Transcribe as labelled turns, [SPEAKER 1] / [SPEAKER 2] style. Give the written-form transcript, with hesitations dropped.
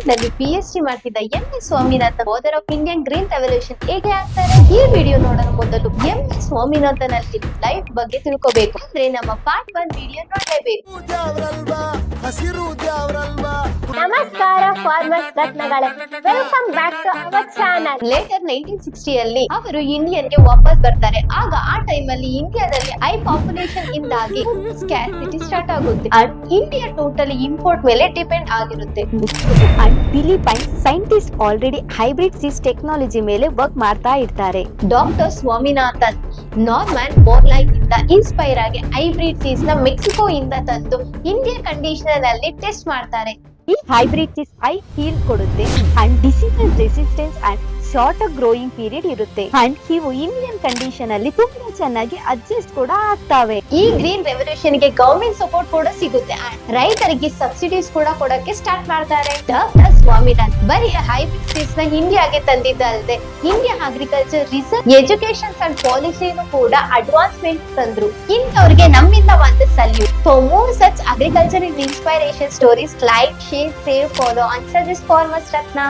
[SPEAKER 1] ನಲ್ಲಿ PhD ಮಾಡ್ತಿದ್ದ MS Swaminathan father of Indian green revolution ಹೇಗೆ ಆಗ್ತಾರೆ? ಈ ವಿಡಿಯೋ ನೋಡಲು ಮೊದಲು MS ಸ್ವಾಮಿನಾಥನ್ ಅಲ್ಲಿ ಲೈಫ್ ಬಗ್ಗೆ ತಿಳ್ಕೋಬೇಕು ಅಂದ್ರೆ ನಮ್ಮ ಪಾರ್ಟ್ 1 ವಿಡಿಯೋ ನೋಡಲೇಬೇಕು.
[SPEAKER 2] ನಮಸ್ಕಾರ ಫಾರ್ಮರ್ಸ್ ರತ್ನಗಳೇ, welcome back to our channel.
[SPEAKER 1] Later 1960 ಅಲ್ಲಿ ಅವರು ಇಂಡಿಯನ್ಗೆ ವಾಪಸ್ ಬರ್ತಾರೆ. ಆಗ ಆ ಟೈಮ್ ಅಲ್ಲಿ ಇಂಡಿಯಾದಲ್ಲಿ ಹೈ ಪಾಪ್ಯುಲೇಷನ್ ಇಂದಾಗಿ ಸ್ಕ್ಯಾರ್ಸಿಟಿ ಸ್ಟಾರ್ಟ್ ಆಗುತ್ತೆ ಅಂಡ್ ಇಂಡಿಯಾ ಟೋಟಲಿ ಇಂಪೋರ್ಟ್ ಮೇಲೆ ಡಿಪೆಂಡ್ ಆಗಿರುತ್ತೆ.
[SPEAKER 2] And Philippines scientist already hybrid seeds technology ಮೇಲೆ ವರ್ಕ್ ಮಾಡ್ತಾ ಇರ್ತಾರೆ.
[SPEAKER 1] ಡಾಕ್ಟರ್ ಸ್ವಾಮಿನಾಥನ್ ನಾರ್ಮನ್ ಬೋರ್ಲೈನ್ ಇಂದ ಇನ್ಸ್ಪೈರ್ ಆಗಿ ಹೈಬ್ರಿಡ್ ಸೀಡ್ಸ್ ನ ಮೆಕ್ಸಿಕೋ ಇಂದ ತಂದು ಇಂಡಿಯಾ ಕಂಡೀಷನರ್ ಅಲ್ಲಿ ಟೆಸ್ಟ್ ಮಾಡ್ತಾರೆ.
[SPEAKER 2] ಈ ಹೈಬ್ರಿಡ್ ಸೀಡ್ಸ್ ಹೈ ಹೀಲ್ ಕೊಡುತ್ತೆ and disease resistance and shorter growing period ಇರುತ್ತೆ ಅಂಡ್ ಇವು ಇಂಡಿಯನ್ ಕಂಡೀಷನ್ ಅಲ್ಲಿ ತುಂಬಾ ಚೆನ್ನಾಗಿ ಅಡ್ಜಸ್ಟ್ ಕೂಡ ಆಗ್ತಾವೆ.
[SPEAKER 1] ಈ ಗ್ರೀನ್ ರೆವಲ್ಯೂಷನ್ ಗೆ ಗವರ್ಮೆಂಟ್ ಸಪೋರ್ಟ್ ಕೂಡ ಸಿಗುತ್ತೆ ಅಂಡ್ ರೈತರಿಗೆ ಸಬ್ಸಿಡೀಸ್ ಕೂಡ ಕೊಡಕ್ಕೆ ಸ್ಟಾರ್ಟ್ ಮಾಡ್ತಾರೆ. ಡಾಕ್ಟರ್ ಸ್ವಾಮಿನಾಥನ್ ಬರೀ ಹೈಬ್ರಿಡ್ ಸೀಡ್ಸ್ ನ ಇಂಡಿಯಾಗೆ ತಂದಿದ್ದಲ್ಲದೆ India agriculture research education and ಪಾಲಿಸಿನೂ ಕೂಡ ಅಡ್ವಾನ್ಸ್ಮೆಂಟ್ ತಂದ್ರು. ಇಂಥವ್ರಿಗೆ ನಮ್ಮಿಂದ ಒಂದು salute. For more such agriculture inspiration stories, like, share, save, follow and suggest Farmers Ratna.